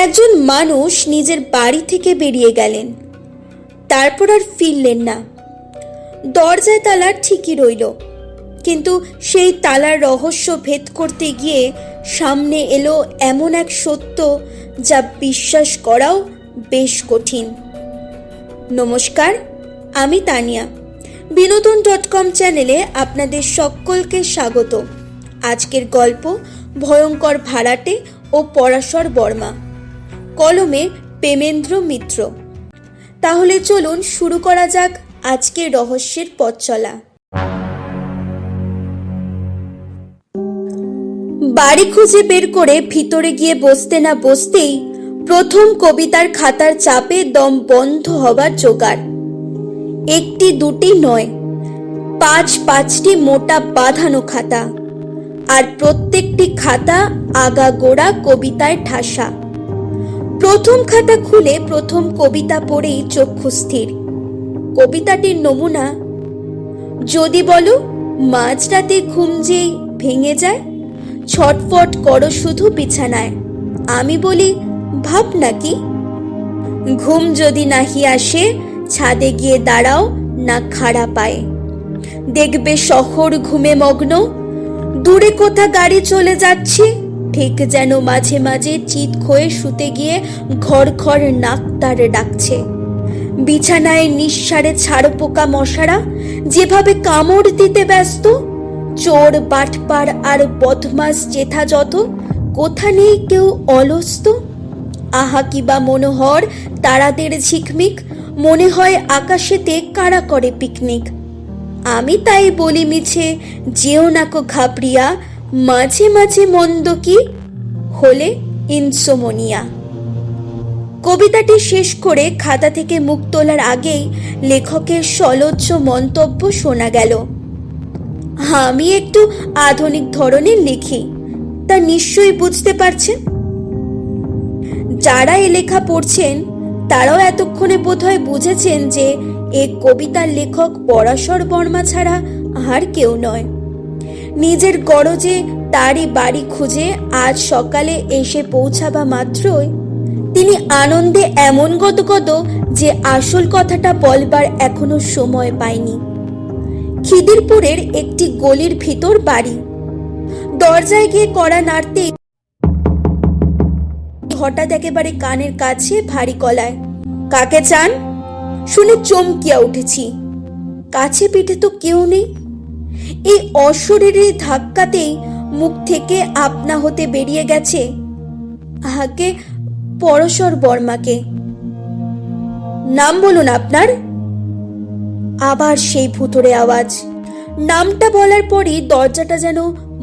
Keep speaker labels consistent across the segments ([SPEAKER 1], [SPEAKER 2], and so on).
[SPEAKER 1] একজন মানুষ নিজের বাড়ি থেকে বেরিয়ে গেলেন, তারপর আর ফিরলেন না। দরজায় তালা ঠিকই রইল, কিন্তু সেই তালার রহস্য ভেদ করতে গিয়ে সামনে এলো এমন এক সত্য যা বিশ্বাস করাও বেশ কঠিন। নমস্কার, আমি তানিয়া। বিনোদন.com চ্যানেলে আপনাদের সকলকে স্বাগত। আজকের গল্প ভয়ঙ্কর ভাড়াটে ও পরাশর বর্মা, কলমে প্রেমেন্দ্র মিত্র। তাহলে চলুন শুরু করা যাক আজকের রহস্যের পথ চলা। বাড়ি খুঁজে বের করে ভিতরে গিয়ে বসতে না বসতেই প্রথম কবিতার খাতার চাপে দম বন্ধ হবার জোগাড়। একটি দুটি নয়, 5-5টি মোটা বাঁধানো খাতা, আর প্রত্যেকটি খাতা আগাগোড়া কবিতায় ঠাসা। প্রথম খাতা খুলে প্রথম কবিতা পড়েই চক্ষু স্থির। কবিতাটির নমুনা, যদি বলো মাঝরাতে ঘুম যেই ভেঙে যায়, ছটফট করো শুধু বিছানায়, আমি বলি ভাব নাকি। ঘুম যদি নাহি আসে, ছাদে গিয়ে দাঁড়াও না খাড়া পায়ে, দেখবে শহর ঘুমে মগ্ন। দূরে কোথা গাড়ি চলে যাচ্ছে, ঠিক যেন মাঝে মাঝে চিৎ খয়ে শুতে গিয়ে ঘর ঘর নাকতার ডাকছে। বিছানায় নিঃসারে ছাড় পোকা মশারা যেভাবে কামড় দিতে ব্যস্ত, চোর বাটপার আর বদমাস জেঠা যত, কোথা নেই কেউ অলস্ত। আহা কিবা মনোহর তারাদের ঝিকমিক, মনে হয় আকাশেতে কারা করে পিকনিক। আমি তাই বলি মিছে, যেও নাকো ঘাবড়িয়া, মাঝে মাঝে মন্দ কি হলে ইনসোমনিয়া। কবিতাটি শেষ করে খাতা থেকে মুখ তোলার আগেই লেখকের সলজ্জ মন্তব্য শোনা গেল, আমি একটু আধুনিক ধরনের লিখি, তা নিশ্চয়ই বুঝতে পারছেন। যারা এ লেখা পড়ছেন তারাও এতক্ষণে বোধহয় বুঝেছেন যে এ কবিতার লেখক পরাশর বর্মা ছাড়া আর কেউ নয়। নিজের গরজে তারই বাড়ি খুঁজে আজ সকালে এসে পৌঁছাবা মাত্রই তিনি আনন্দে এমন গদগদ যে আসল কথাটা বলবার এখনো সময় পায়নি। খিদিরপুরের একটি গলির ভিতর বাড়ি। দরজায় গিয়ে কড়া নাড়তে হঠাৎ একেবারে কানের কাছে ভারী গলায়, কাকে চান? শুনে চমকিয়া উঠেছি। কাছে পিঠে তো কেউ নেই। এই অশরীরী ধাক্কাতেই মুখ থেকে আপনা হতে বেরিয়ে গেছে, আগে পরাশর বর্মাকে। নাম বলুন আপনার। আবার সেই ভুতুড়ে আওয়াজ। নামটা বলার পরই দরজাটা যেন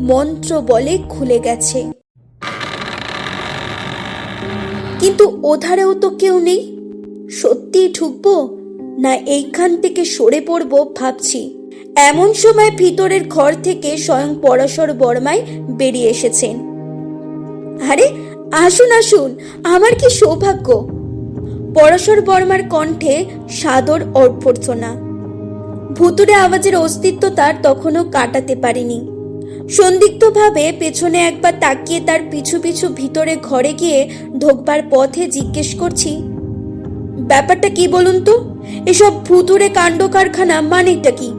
[SPEAKER 1] মন্ত্র বলে খুলে গেছে, কিন্তু ওধারেও তো কেউ নেই। সত্যিই ঢুকবো না এইখান থেকে সরে পড়বো ভাবছি। এমন সময় ভিতরের ঘর থেকে স্বয়ং পরাশর বর্মাই বেরিয়ে এসেছেন। আরে আসুন আসুন, আমার কি সৌভাগ্য। পরাশর বর্মার কণ্ঠে সাদর অভ্যর্থনা। ভুতুড়ে আওয়াজের অস্তিত্ব তার তখনও কাটাতে পারিনি। সন্দিগ্ধভাবে পেছনে একবার তাকিয়ে তার পিছু পিছু ভিতরে ঘরে গিয়ে ঢোকবার পথে জিজ্ঞেস করছি, ব্যাপারটা কি বলুন তো? এসব ভুতুড়ে কাণ্ড কারখানা মানেটা কি?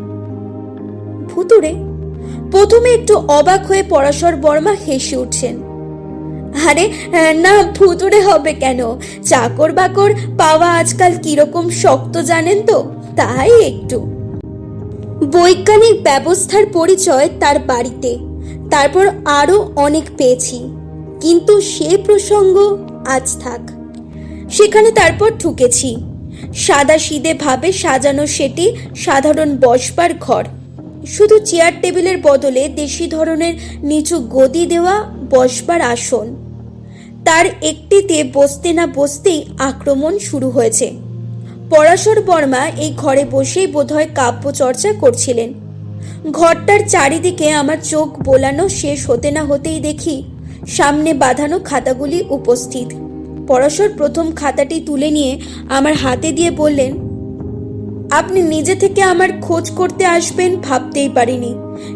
[SPEAKER 1] ভুতুড়ে? প্রথমে একটু অবাক হয়ে পরাশর বর্মা হেসে উঠছেন। আরে না, ভুতুড়ে হবে কেন? চাকর বাকর পাওয়া আজকাল কিরকম শক্ত জানেন তো, তাই একটু। বৈজ্ঞানিক ব্যবস্থার পরিচয় তার বাড়িতে, তারপর আরো অনেক পেয়েছি, কিন্তু সে প্রসঙ্গ আজ থাক। সেখানে তারপর ঢুকেছি। সাদাসিধে ভাবে সাজানো সেটি সাধারণ বসবার ঘর, শুধু চেয়ার টেবিলের বদলে দেশি ধরনের নিচু গদি দেওয়া বসবার আসন। তার একটিতে বসতে না বসতেই আক্রমণ শুরু হয়েছে। পরাশর বর্মা এই ঘরে বসেই বোধহয় কাব্য চর্চা করছিলেন। ঘরটার চারিদিকে আমার চোখ বোলানো শেষ হতে না হতেই দেখি সামনে বাঁধানো খাতাগুলি উপস্থিত। পরাশর প্রথম খাতাটি তুলে নিয়ে আমার হাতে দিয়ে বললেন, আপনি নিজে থেকে আমার খোঁজ করতে আসবেন ভাবতেই পারিনি,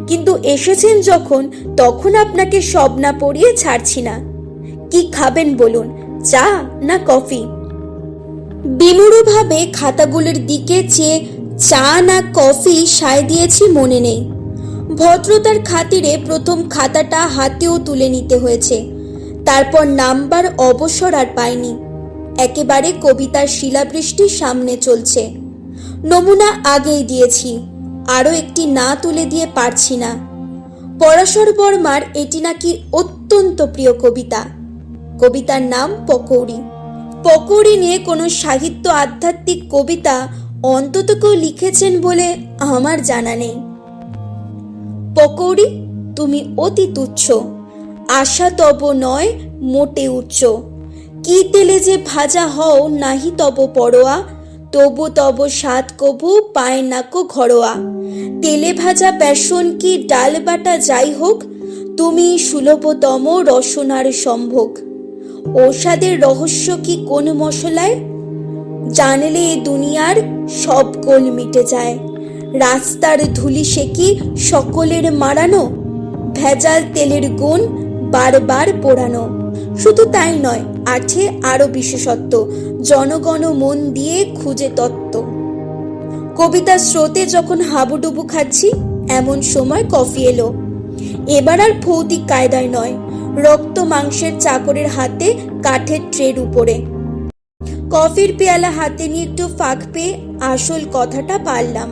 [SPEAKER 1] কিন্তু এসেছেন যখন তখন আপনাকে সব না পড়িয়ে ছাড়ছি না। কি খাবেন বলুন, চা না কফি? বিমূঢ়ভাবে খাতাগুলোর দিকে চেয়ে চা না কফি সায় দিয়েছি মনে নেই। ভদ্রতার খাতিরে প্রথম খাতাটা হাতেও তুলে নিতে হয়েছে। তারপর নামবার অবসর আর পাইনি। একেবারে কবিতার শিলাবৃষ্টির সামনে চলছে। নমুনা আগেই দিয়েছি, আরও একটি না তুলে দিয়ে পারছি না। পরাশর বর্মার এটি নাকি অত্যন্ত প্রিয় কবিতা। কবিতার নাম পকৌড়ি। পকৌড়ি নিয়ে কোনো সাহিত্য আধ্যাত্মিক কবিতা অন্তত কেউ লিখেছেন বলে আমার জানা নেই। পকৌড়ি, তুমি অতি তুচ্ছ, আশা তব নয় মোটে উচ্চ। কি তেলে যে ভাজা হও নাহি তব পরোয়া, তবু তব স্বাদ কভু পায় নাকো ঘরোয়া। তেলে ভাজা বেসন কি ডাল বাটা যাই হোক, তুমি সুলভতম রসনার সম্ভোগ। ঔষধের রহস্য কি কোন মশলায়, জানলে এ দুনিয়ার সব গোল মিটে যায়। রাস্তার ধুলি সে কি সকলের মারানো, ভেজাল তেলের গুণ বারবার পোড়ানো। শুধু তাই নয়, আছে আরো বিশেষত্ব, জনগণ মন দিয়ে খুঁজে তত্ত্ব। কবিতার স্রোতে যখন হাবুডুবু খাচ্ছি এমন সময় কফি এলো। এবার আর ভৌতিক কায়দায় নয়, রক্ত মাংসের চাকরের হাতে কাঠের ট্রের উপরে। কফির পেয়ালা হাতে নিয়ে একটু ফাঁক পেয়ে আসল কথাটা পারলাম।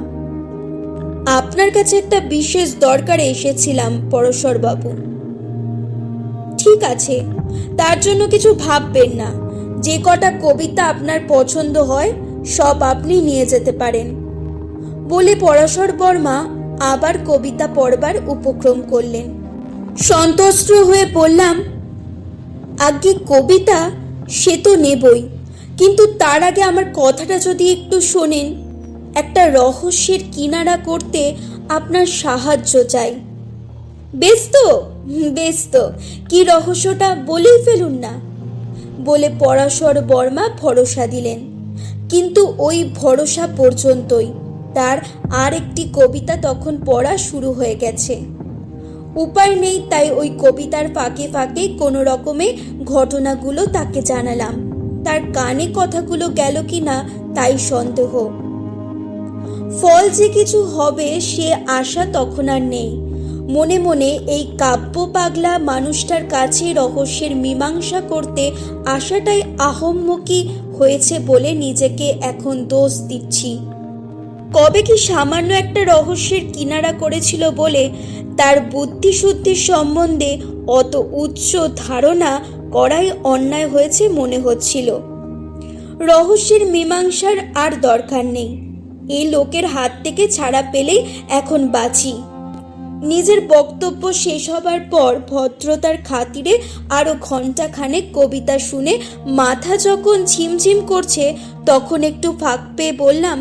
[SPEAKER 1] আপনার কাছে একটা বিশেষ দরকারে এসেছিলাম পরশর বাবু। ঠিক আছে, তার জন্য কিছু ভাববেন না। যে কটা কবিতা আপনার পছন্দ হয় সব আপনি নিয়ে যেতে পারেন বলে পরাশর বর্মা আবার কবিতা পড়বার উপক্রম করলেন। সন্তুষ্ট হয়ে বললাম, আগে কবিতা সে তো নেবই, কিন্তু তার আগে আমার কথাটা যদি একটু শোনেন। একটা রহস্যের কিনারা করতে আপনার সাহায্য চাই। বেশ তো, বেশ তো, কি রহস্যটা বলেই ফেলুন না বলে পরাশর বর্মা ভরসা দিলেন। কিন্তু ওই ভরসা পর্যন্তই। তার আর একটি কবিতা তখন পড়া শুরু হয়ে গেছে। উপায় নেই, তাই ওই কবিতার ফাঁকে ফাঁকে কোনো রকমে ঘটনাগুলো তাকে জানালাম। তার কানে কথাগুলো গেল কি না তাই সন্দেহ। ফল যে কিছু হবে সে আশা তখন আর নেই। মনে মনে এই কাব্য পাগলা মানুষটার কাছে রহস্যের মীমাংসা করতে আশাটাই আহম্মকি হয়েছে বলে নিজেকে এখন দোষ দিচ্ছি। কবে কি সামান্য একটা রহস্যের কিনারা করেছিল বলে তার বুদ্ধিশুদ্ধির সম্বন্ধে অত উচ্চ ধারণা করাই অন্যায় হয়েছে মনে হচ্ছিল। রহস্যের মীমাংসার আর দরকার নেই। এই লোকের হাত থেকে ছাড়া পেলেই এখন বাঁচি। নিজের বক্তব্য শেষ হবার পর ভদ্রতার খাতিরে আরো ঘণ্টাখানেক কবিতা শুনে মাথা যখন ঝিমঝিম করছে তখন একটু ফাঁক পেয়ে বললাম,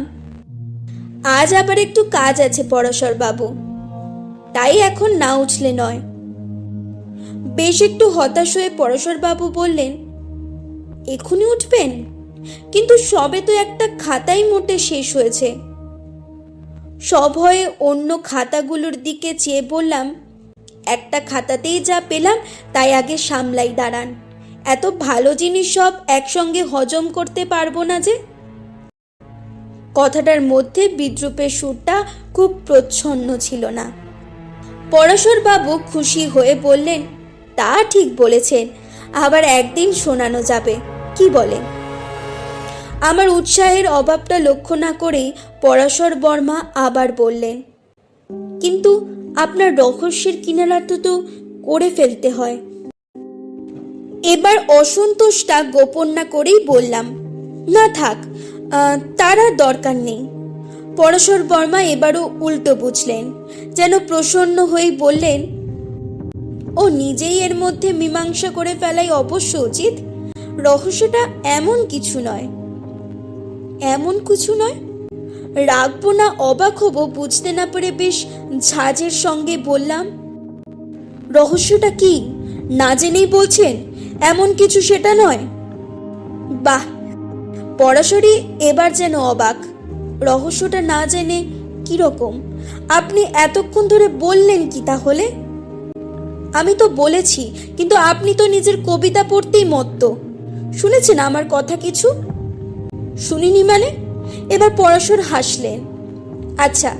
[SPEAKER 1] আজ আবার একটু কাজ আছে পরাশর বাবু, তাই এখন না উঠলে নয়। বেশ একটু হতাশ হয়ে পরাশর বাবু বললেন, এখনই উঠবেন? কিন্তু সবে তো একটা খাতাই মোটে শেষ হয়েছে। সভয়ে অন্য খাতাগুলোর দিকে চেয়ে বললাম, একটা খাতাতেই যা পেলাম তাই আগে সামলাই দাঁড়ান। এত ভালো জিনিস সব একসঙ্গে হজম করতে পারবো না যে। কথাটার মধ্যে বিদ্রুপের সুরটা খুব প্রচ্ছন্ন ছিল না। পরাশর বাবু খুশি হয়ে বললেন, তা ঠিক বলেছেন, আবার একদিন শোনানো যাবে, কি বলেন? আমার উৎসাহের অভাবটা লক্ষ্য না করেই পরাশর বর্মা আবার বললেন, কিন্তু আপনার রহস্যের কিনারাটা তো করে ফেলতে হয়। এবার অসন্তোষটা গোপন না করেই বললাম, না থাক, তার আর দরকার নেই। পরাশর বর্মা এবারও উল্টো বুঝলেন, যেন প্রসন্ন হয়ে বললেন, ও নিজেই এর মধ্যে মীমাংসা করে ফেলাই অবশ্য উচিত। রহস্যটা এমন কিছু নয়। এমন কিছু নয়? রাখবো না অবাক হব বুঝতে না পেরে বেশ ঝাঁজের সঙ্গে বললাম, রহস্যটা কি না জেনেই বলছেন এমন কিছু সেটা নয়? বাহ, পরাশরই এবার যেন অবাক। রহস্যটা না জেনে কিরকম? আপনি এতক্ষণ ধরে বললেন কি তাহলে? আমি তো বলেছি, কিন্তু আপনি তো নিজের কবিতা পড়তেই মত্ত। শুনেছেন আমার কথা কিছু? শুনিনি মানে? এবার পরশুর হাসলেন। আচ্ছা,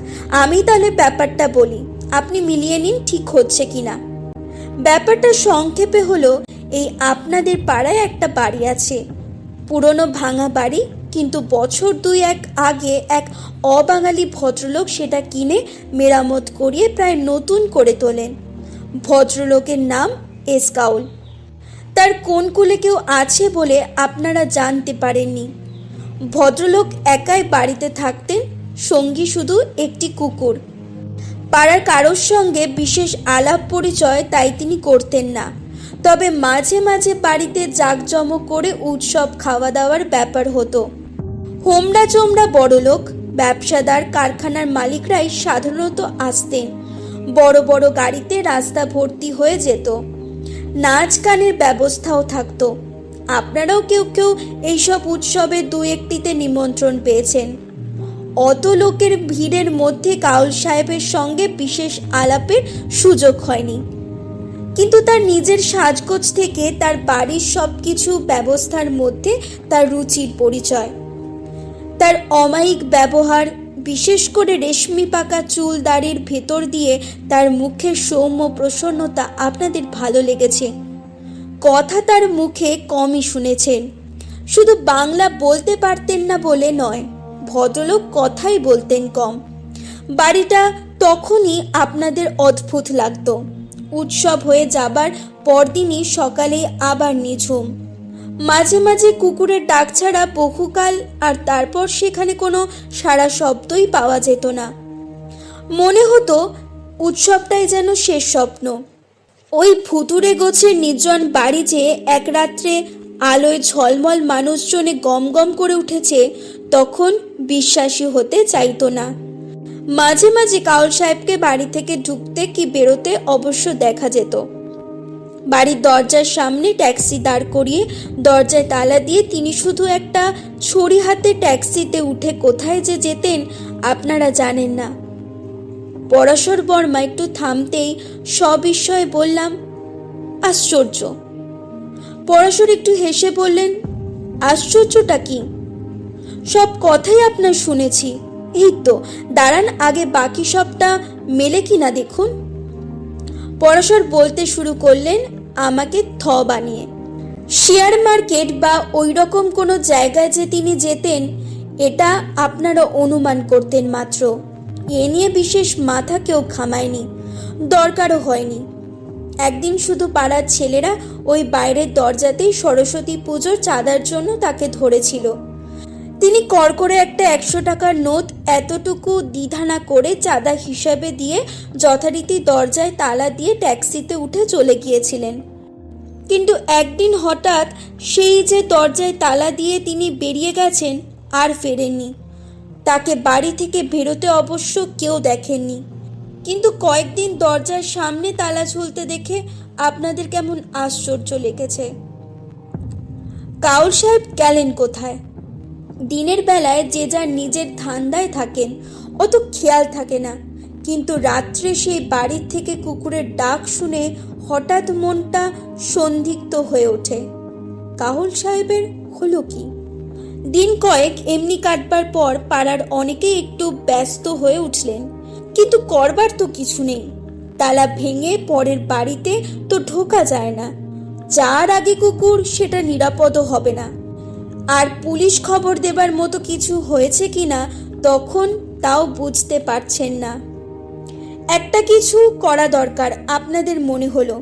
[SPEAKER 1] আমি তাহলে ব্যাপারটা বলি, আপনি মিলিয়ে নিন ঠিক হচ্ছে কিনা। ব্যাপারটা সংক্ষেপে হলো এই, আপনাদের পাড়ায় একটা বাড়ি আছে, পুরনো ভাঙা বাড়ি, কিন্তু বছর 2-1 আগে এক অবাঙালি ভদ্রলোক সেটা কিনে মেরামত করিয়ে প্রায় নতুন করে তোলেন। ভদ্রলোকের নাম এস কাউল। তার কোন কুলে কেউ আছে বলে আপনারা জানতে পারেননি। ভদ্রলোক একাই বাড়িতে থাকতেন, সঙ্গী শুধু একটি কুকুর। পাড়ার কারোর সঙ্গে বিশেষ আলাপ পরিচয় তাই তিনি করতেন না, তবে মাঝে মাঝে বাড়িতে জাঁকজমক করে উৎসব খাওয়া দাওয়ার ব্যাপার হতো। হোমরা চোমরা বড়লোক, ব্যবসাদার, কারখানার মালিকরাই সাধারণত আসতেন। বড় বড় গাড়িতে রাস্তা ভর্তি হয়ে যেত। নাচ গানের ব্যবস্থাও থাকতো। আপনারাও কেউ কেউ এইসব উৎসবে 2-1টিতে নিমন্ত্রণ পেয়েছেন। অত লোকের ভিড়ের মধ্যে কাউল সাহেবের সঙ্গে বিশেষ আলাপের সুযোগ হয়নি, কিন্তু তার নিজের সাজগোজ থেকে তার বাড়ির সব কিছু ব্যবস্থার মধ্যে তার রুচির পরিচয়। তার অমায়িক ব্যবহার, বিশেষ করে রেশমি পাকা চুল দাড়ির ভেতর দিয়ে তার মুখের সৌম্য প্রসন্নতা আপনাদের ভালো লেগেছে। কথা তার মুখে কমই শুনেছেন। শুধু বাংলা বলতে পারতেন না বলে নয়, ভদ্রলোক কথাই বলতেন কম। বাড়িটা তখনই আপনাদের অদ্ভুত লাগতো। উৎসব হয়ে যাবার পরদিনই সকালে আবার নিঝুম। মাঝে মাঝে কুকুরের ডাক ছাড়া বহুকাল, আর তারপর সেখানে কোনো সারা শব্দই পাওয়া যেত না। মনে হতো উৎসবটাই যেন শেষ স্বপ্ন। ওই ভুতুড়ে গোছের নির্জন বাড়ি যে এক রাত্রে আলোয় ঝলমল মানুষজনে গম গম করে উঠেছে, তখন বিশ্বাসী হতে চাইতো না। মাঝে মাঝে কাউল সাহেবকে বাড়ি থেকে ঢুকতে কি বেরোতে অবশ্য দেখা যেত। বাড়ির দরজার সামনে ট্যাক্সি দাঁড় করিয়ে দরজায় তালা দিয়ে তিনি শুধু একটা ছড়ি হাতে ট্যাক্সিতে উঠে কোথায় যে যেতেন আপনারা জানেন না। পরাশর বর্মা একটু থামতেই সবিস্ময়ে বললাম, আশ্চর্য। পরাশর একটু হেসে বললেন, আশ্চর্যটা কি? সব কথাই আপনার শুনেছি। এই তো দাঁড়ান, আগে বাকি সবটা মেলে কিনা দেখুন। পরাশর বলতে শুরু করলেন আমাকে থ বানিয়ে। শেয়ার মার্কেট বা ওই রকম কোনো জায়গায় যে তিনি যেতেন, এটা আপনারা অনুমান করতেন মাত্র। এ নিয়ে বিশেষ মাথা কেউ ঘামায়নি, দরকারও হয়নি। একদিন শুধু পাড়ার ছেলেরা ওই বাইরের দরজাতেই সরস্বতী পুজোর চাঁদার জন্য তাকে ধরেছিল। তিনি করকরে একটা 100 টাকার নোট এতটুকু দ্বিধা না করে চাঁদা হিসাবে দিয়ে যথারীতি দরজায় তালা দিয়ে ট্যাক্সিতে উঠে চলে গিয়েছিলেন। কিন্তু একদিন হঠাৎ সেই যে দরজায় তালা দিয়ে তিনি বেরিয়ে গেছেন, আর ফেরেননি। তাকে বাড়ি থেকে বেরোতে অবশ্য কেউ দেখেননি, কিন্তু কয়েকদিন দরজার সামনে তালা ঝুলতে দেখে আপনাদের কেমন আশ্চর্য লেগেছে। কাউল সাহেব গেলেন কোথায়? দিনের বেলায় যে যার নিজের ধান্দায় থাকেন, অত খেয়াল থাকে না, কিন্তু রাত্রে সেই বাড়ির থেকে কুকুরের ডাক শুনে হঠাৎ মনটা সন্দিগ্ধ হয়ে ওঠে। কাউল সাহেবের হলো কি? দিন কয়েক এমনি কাটবার পর পাড়ার অনেকেই একটু ব্যস্ত হয়ে উঠলেন, কিন্তু করবার তো কিছু নেই। তালা ভেঙে পরের বাড়িতে তো ঢোকা যায় না। যার আগে কুকুর সেটা নিরাপদও হবে না। আর পুলিশ খবর দেবার মতো কিছু হয়েছে কিনা তখন তাও বুঝতে পারছেন না। একটা কিছু করা দরকার আপনাদের মনে হলো।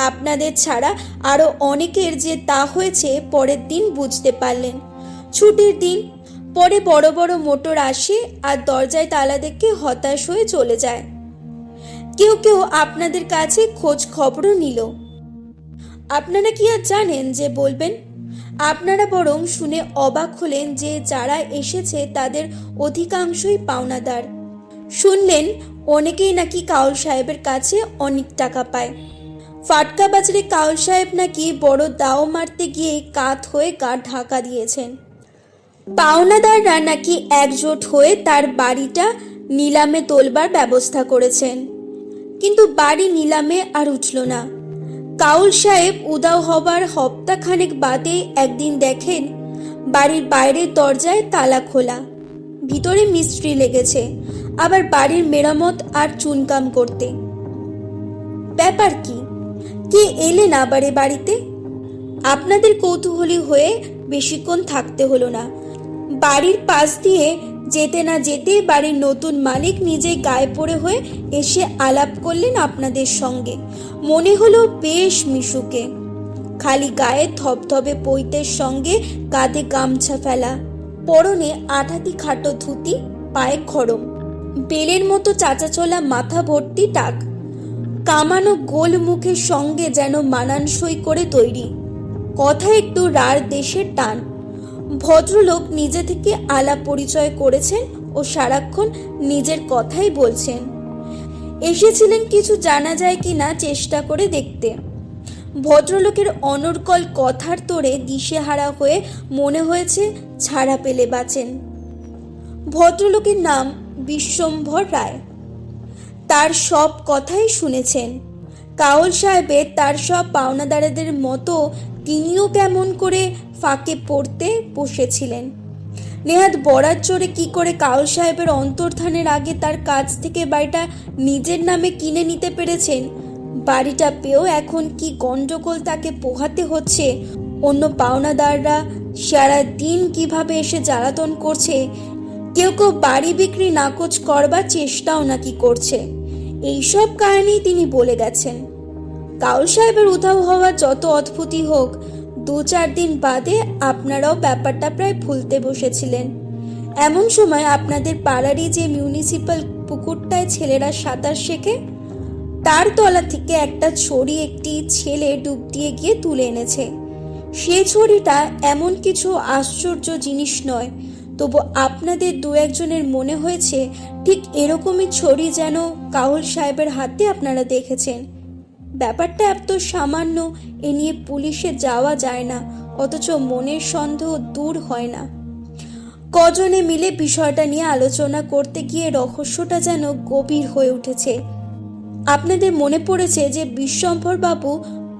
[SPEAKER 1] আপনাদের ছাড়া আরো অনেকের যে তা হয়েছে পরের দিন বুঝতে পারলেন। ছুটির দিন, পরে বড় বড় মোটর আসে আর দরজায় তালা দেখে হতাশ হয়ে চলে যায়। কেউ কেউ আপনাদের কাছে খোঁজ খবরও নিল। আপনারা কি আর জানেন যে বলবেন? আপনারা বরং শুনে অবাক হলেন যে যারা এসেছে তাদের অধিকাংশই পাওনাদার। শুনলেন অনেকেই নাকি কাউল সাহেবের কাছে অনেক টাকা পায়। ফাটকা বাজারে কাউল সাহেব নাকি বড় দাও মারতে গিয়ে কাত হয়ে গা ঢাকা দিয়েছেন। পাওনাদাররা নাকি একজোট হয়ে তার বাড়িটা নিলামে তোলবার ব্যবস্থা করেছেন, কিন্তু বাড়ি নিলামে আর উঠল না। কাউল সাহেব উদাও হবার হপ্তাখানেক বাদে একদিন দেখেন বাড়ির বাইরের দরজায় তালা খোলা, ভিতরে মিস্ত্রি লেগেছে, আবার বাড়ির মেরামত আর চুনকাম করতে। ব্যাপার কি? কে এলেন আবারে বাড়িতে? আপনাদের কৌতূহলী হয়ে বেশিক্ষণ থাকতে হলো না। বাড়ির পাশ দিয়ে যেতে না যেতে বাড়ির নতুন মালিক নিজেই গায়ে পড়ে হয়ে এসে আলাপ করলেন আপনাদের সঙ্গে। মনে হলো বেশ মিশুকে, খালি গায়ে ধবধবে পৈতের সঙ্গে কাঁধে গামছা ফেলা, পরনে আঠাতি খাটো ধুতি, পায়ে খড়ম, বেলের মতো চাচাচোলা মাথা ভর্তি টাক, কামানো গোল মুখের সঙ্গে যেন মানানসই করে তৈরি, কথা একটু রার দেশের টান। ভদ্রলোক নিজে থেকে আলাপ পরিচয় করেছেন ও সারাক্ষণ নিজের কথাই বলছেন। এসেছিলেন কিছু জানা যায় কিনা চেষ্টা করে দেখতে। ভদ্রলোকের অনর্গল কথার তোড়ে দিশেহারা হয়ে মনে হয়েছে ছাড়া পেলে বাঁচেন। ভদ্রলোকের নাম বিশ্বম্ভর রায়। তার সব কথাই শুনেছেন। কাউল সাহেবের তার সব পাওনাদারদের মতো তিনিও কেমন করে ফাঁকে পড়তে বসেছিলেন। নেহাত বরাত জোরে কি করে কাউল সাহেবের অন্তর্ধানের আগে তার কাছ থেকে বাড়িটা নিজের নামে কিনে নিতে পেরেছেন, বাড়িটা পেয়েও এখন কি গন্ডগোল তাকে পোহাতে হচ্ছে, অন্য পাওনাদাররা সারা দিন কিভাবে এসে জ্বালাতন করছে, কেউ কেউ বাড়ি বিক্রি নাকচ করবার চেষ্টাও নাকি করছে, এইসব কাহিনী তিনি বলে গেছেন। কাউল সাহেবের উধাও হওয়া যত অদ্ভুতই হোক, 2-4 দিন বাদে আপনারাও ব্যাপারটা প্রায় ভুলতে বসেছিলেন। এমন সময় আপনাদের পাড়ারই যে মিউনিসিপ্যাল পুকুরটায় ছেলেরা সাঁতার শেখে, তার তলা থেকে একটা ছড়ি একটি ছেলে ডুব দিয়ে গিয়ে তুলে এনেছে। সে ছড়িটা এমন কিছু আশ্চর্য জিনিস নয়, তবু আপনাদের 2-1 মনে হয়েছে ঠিক এরকমই ছড়ি যেন কাউল সাহেবের হাতে আপনারা দেখেছেন। ব্যাপারটা এত সামান্য, এ নিয়ে পুলিশে যাওয়া যায় না, অথচ মনের সন্দেহ দূর হয় না। কজনে মিলে বিষয়টা নিয়ে আলোচনা করতে গিয়ে রহস্যটা যেন গভীর হয়ে উঠেছে। আপনাদের মনে পড়েছে যে বিশ্বম্ভর বাবু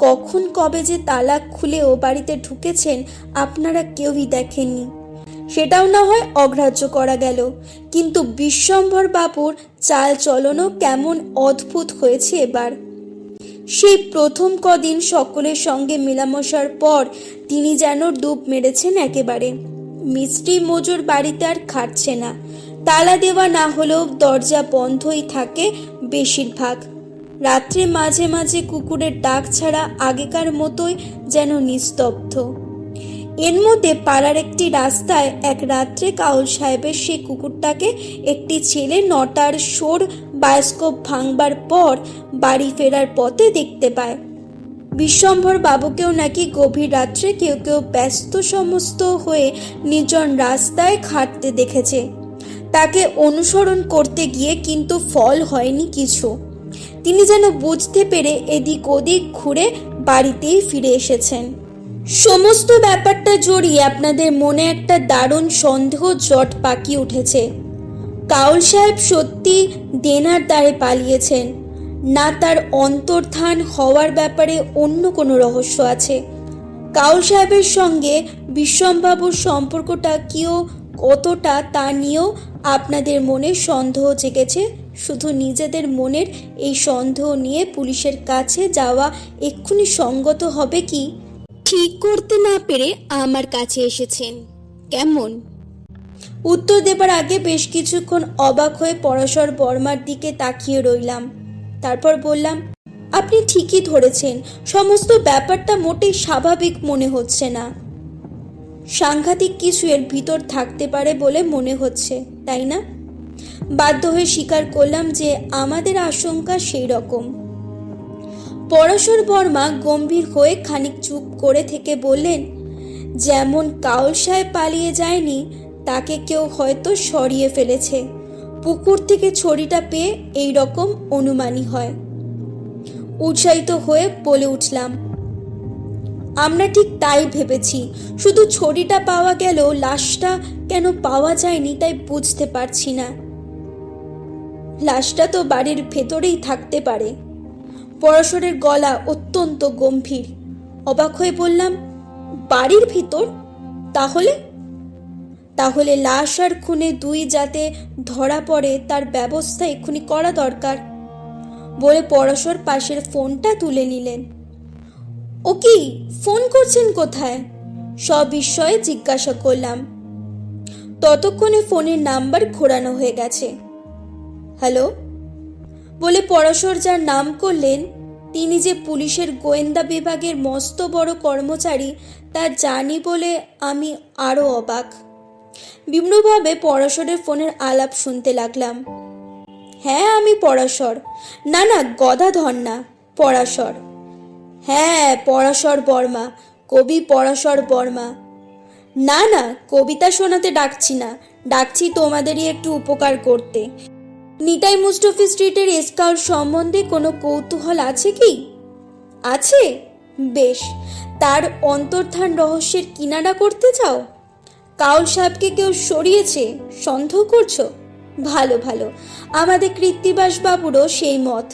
[SPEAKER 1] কখন কবে যে তালা খুলেও বাড়িতে ঢুকেছেন আপনারা কেউই দেখেননি। সেটাও না হয় অগ্রাহ্য করা গেল, কিন্তু বিশ্বম্ভর বাবুর চাল চলনও কেমন অদ্ভুত হয়েছে এবার। সেই প্রথম কদিন সকলের সঙ্গে মেলামেশার পর তিনি যেন ডুব মেরেছেন একেবারে। মিস্ত্রি মজুর বাড়িতে আর খাটছে না, তালা দেওয়া না হলেও দরজা বন্ধই থাকে বেশিরভাগ। রাত্রে মাঝে মাঝে কুকুরের ডাক ছাড়া আগেকার মতোই যেন নিস্তব্ধ। এর মধ্যে পাড়ার একটি রাস্তায় এক রাত্রে কাউল সাহেবের সেই কুকুরটাকে একটি ছেলে 9টার শোর বায়োস্কোপ ভাঙবার পর বাড়ি ফেরার পথে দেখতে পায়। বিশ্বম্ভর বাবুকেও নাকি গভীর রাত্রে কেউ কেউ ব্যস্ত সমস্ত হয়ে নির্জন রাস্তায় হাঁটতে দেখেছে। তাকে অনুসরণ করতে গিয়ে কিন্তু ফল হয়নি কিছু। তিনি যেন বুঝতে পেরে এদিক ওদিক ঘুরে বাড়িতেই ফিরে এসেছেন। সমস্ত ব্যাপারটা জড়িয়ে আপনাদের মনে একটা দারুণ সন্দেহ জট পাকিয়ে উঠেছে। কাউল সাহেব সত্যি দেনার দ্বারে পালিয়েছেন, না তার অন্তর্ধান হওয়ার ব্যাপারে অন্য কোনো রহস্য আছে। কাউল সাহেবের সঙ্গে বিশ্বমবাবুর সম্পর্কটা কিও কতটা তা নিয়েও আপনাদের মনে সন্দেহ জেগেছে। শুধু নিজেদের মনের এই সন্দেহ নিয়ে পুলিশের কাছে যাওয়া এক্ষুনি সঙ্গত হবে কি ঠিক করতে না পেরে আমার কাছে এসেছেন। কেমন? উত্তর দেবার আগে বেশ কিছুক্ষণ অবাক হয়ে পরাশর বর্মার দিকে তাকিয়ে রইলাম। তারপর বললাম, আপনি ঠিকই ধরেছেন, সমস্ত ব্যাপারটা মোটেই স্বাভাবিক মনে হচ্ছে না। সাংঘাতিক কিছু এর ভিতর থাকতে পারে বলে মনে হচ্ছে, তাই না? বাধ্য হয়ে স্বীকার করলাম যে আমাদের আশঙ্কা সেই রকম। পরাশর বর্মা গম্ভীর হয়ে খানিক চুপ করে থেকে বললেন, যেমন কাউল সাহেব পালিয়ে যায়নি, তাকে কেউ হয়তো সরিয়ে ফেলেছে। পুকুর থেকে ছড়িটা পেয়ে এই রকম অনুমানই হয়। উৎসাহিত হয়ে বলে উঠলাম, আমরা ঠিক তাই ভেবেছি। শুধু ছড়িটা পাওয়া গেল, লাশটা কেন পাওয়া যায়নি তাই বুঝতে পারছি না। লাশটা তো বাড়ির ভেতরেই থাকতে পারে। পরশের গলা অত্যন্ত গম্ভীর। অবাক হয়ে বললাম, বাড়ির ভিতর? তাহলে তাহলে লাশ আর খুনে দুই যাতে ধরা পড়ে তার ব্যবস্থা এক্ষুনি করা দরকার বলে পরশর পাশের ফোনটা তুলে নিলেন। ও কি, ফোন করছেন কোথায়? সবিস্ময়ে জিজ্ঞাসা করলাম। ততক্ষণে ফোনের নাম্বার ঘোরানো হয়ে গেছে। হ্যালো বলে পরশর যার নাম করলেন, তিনি যে পুলিশের গোয়েন্দা বিভাগের মস্ত বড় কর্মচারী তা জানি বলে আমি আরও অবাক। বিম্নভাবে পরশরের ফোনের আলাপ শুনতে লাগলাম। হ্যাঁ, আমি পরাশর। না না, গদাধর না, পরাশর। হ্যাঁ, পরাশর বর্মা, কবি পরাশর বর্মা। না না, কবিতা শোনাতে ডাকছি না, ডাকছি তোমাদেরই একটু উপকার করতে। নিতাই মুস্তাফি স্ট্রিটের স্কাউট সম্বন্ধে কোনো কৌতূহল আছে কি? আছে? বেশ, তার অন্তর্ধান রহস্যের কিনারা করতে চাও? কাউল সাহেবকে কেউ সরিয়েছে সন্দেহ করছো? ভালো ভালো, আমাদের কৃত্তিবাস বাবুরও সেই মত।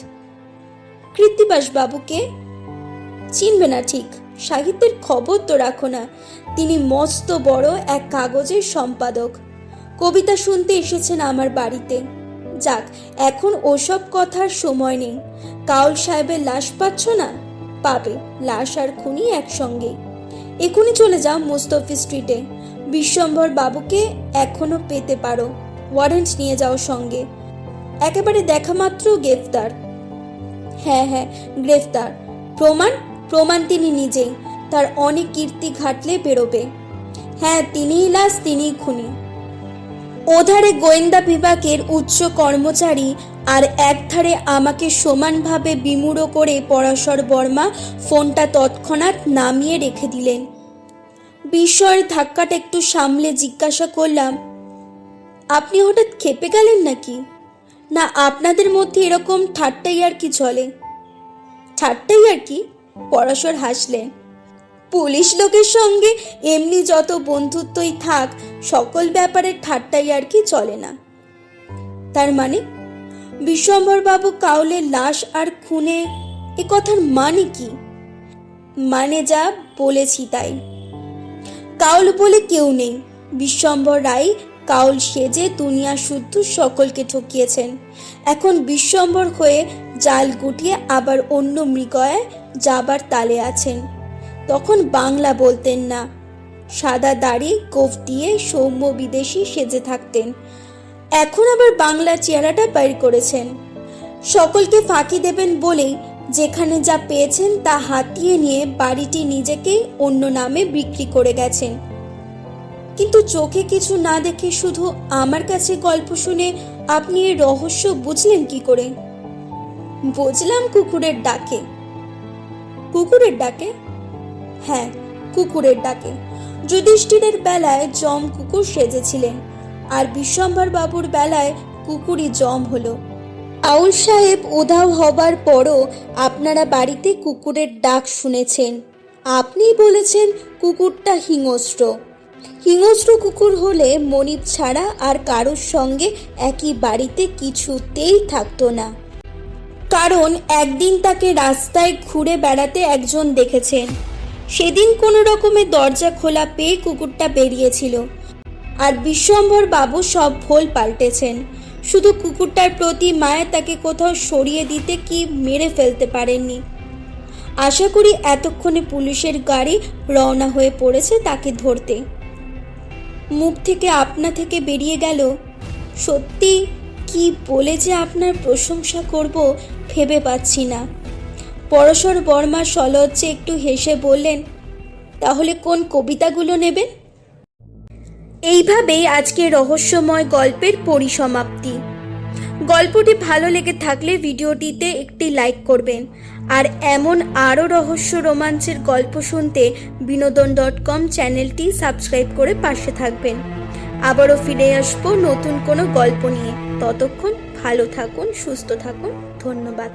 [SPEAKER 1] কৃত্তিবাস বাবুকে চিনবে না ঠিক, সাহিত্যের খবর তো রাখো না। তিনি মস্ত বড় এক কাগজের সম্পাদক। কবিতা শুনতে এসেছেন আমার বাড়িতে। যাক, এখন ওসব কথার সময় নেই। কাউল সাহেবের লাশ পাচ্ছ না? পাবে, লাশ আর খুনি একসঙ্গে। এখনই চলে যাও মুস্তাফি স্ট্রিটে। বিশ্বম্ভর বাবুকে এখনো পেতে পারো, ওয়ারেন্ট নিয়ে যাও সঙ্গে। একেবারে দেখা মাত্র গ্রেফতার। হ্যাঁ হ্যাঁ, গ্রেফতার। প্রমাণ? প্রমাণ তিনি নিজেই, তার অনেক কীর্তি ঘাটলে বেরোবে। হ্যাঁ, তিনিই লাশ, তিনিই খুনি। ওধারে গোয়েন্দা বিভাগের উচ্চ কর্মচারী আর একধারে আমাকে সমানভাবে বিমূঢ় করে পরাশর বর্মা ফোনটা তৎক্ষণাৎ নামিয়ে রেখে দিলেন। বিস্ময়ের ধাক্কাটা একটু সামলে জিজ্ঞাসা করলাম, আপনি হঠাৎ ক্ষেপে গেলেন নাকি? না, আপনাদের মধ্যে এরকম ঠাট্টাই আর কি চলে? ঠাট্টাই আর কি? পরাশর হাসলেন। পুলিশ লোকের সঙ্গে এমনি যত বন্ধুত্বই থাক, সকল ব্যাপারে ঠাট্টাই আর কি চলে না। তার মানে? বিশ্বম্ভর বাবু কাউলের লাশ আর খুনে, এ কথার মানে কি? মানে যা বলেছি তাই। কাউল বলে কেউ নেই। বিশ্বম্ভর রায় কাউল সেজে দুনিয়া শুদ্ধ সকলকে ঠকিয়েছেন। এখন বিশ্বম্ভর হয়ে জাল গুটিয়ে আবার অন্য মৃগয়ায় যাবার তালে আছেন। তখন বাংলা বলতেন না, সাদা দাড়ি গোঁফ দিয়ে সৌম্য বিদেশি সেজে থাকতেন। এখন আবার বাংলা চেহারাটা বাইর করেছেন। সকলকে ফাঁকি দেবেন বলেই যেখানে যা পেয়েছেন তা হাতিয়ে নিয়ে বাড়িটি নিজেকেই অন্য নামে বিক্রি করে গেছেন। কিন্তু চোখে কিছু না দেখে শুধু আমার কাছে গল্প শুনে আপনি এর রহস্য বুঝলেন কি করে? বুঝলাম কুকুরের ডাকে। কুকুরের ডাকে? হ্যাঁ, কুকুরের ডাকে। যুধিষ্ঠিরের বেলায় যম কুকুর সেজেছিলেন, আর বিশ্বম্ভর বাবুর বেলায় কুকুরই যম হলো। কাউল সাহেব উধাও হবার পরও আপনারা বাড়িতে কুকুরের ডাক শুনেছেন। আপনিই বলেছেন কুকুরটা হিংস্র। হিংস্র কুকুর হলে মনিব ছাড়া আর কারোর সঙ্গে একই বাড়িতে কিছুতেই থাকতো না। কারণ একদিন তাকে রাস্তায় ঘুরে বেড়াতে একজন দেখেছেন। সেদিন কোনো রকমে দরজা খোলা পেয়ে কুকুরটা বেরিয়েছিল, আর বিশ্বম্ভর বাবু সব ভোল পাল্টেছেন। শুধু কুকুরটার প্রতি মায়া তাকে কোথাও সরিয়ে দিতে কি মেরে ফেলতে পারেননি। আশা করি এতক্ষণে পুলিশের গাড়ি রওনা হয়ে পড়েছে তাকে ধরতে। মুখ থেকে আপনা থেকে বেরিয়ে গেল, সত্যি কি বলে যে আপনার প্রশংসা করব ভেবে পাচ্ছি না। পরাশর বর্মা সলজ্জে একটু হেসে বললেন, তাহলে কোন কবিতাগুলো নেবেন? এইভাবেই আজকে রহস্যময় গল্পের পরিসমাপ্তি। গল্পটি ভালো লেগে থাকলে ভিডিওটিতে একটি লাইক করবেন, আর এমন আরও রহস্য রোমাঞ্চের গল্প শুনতে বিনোদন.com চ্যানেলটি সাবস্ক্রাইব করে পাশে থাকবেন। আবারও ফিরে আসবো নতুন কোনো গল্প নিয়ে। ততক্ষণ ভালো থাকুন, সুস্থ থাকুন। ধন্যবাদ।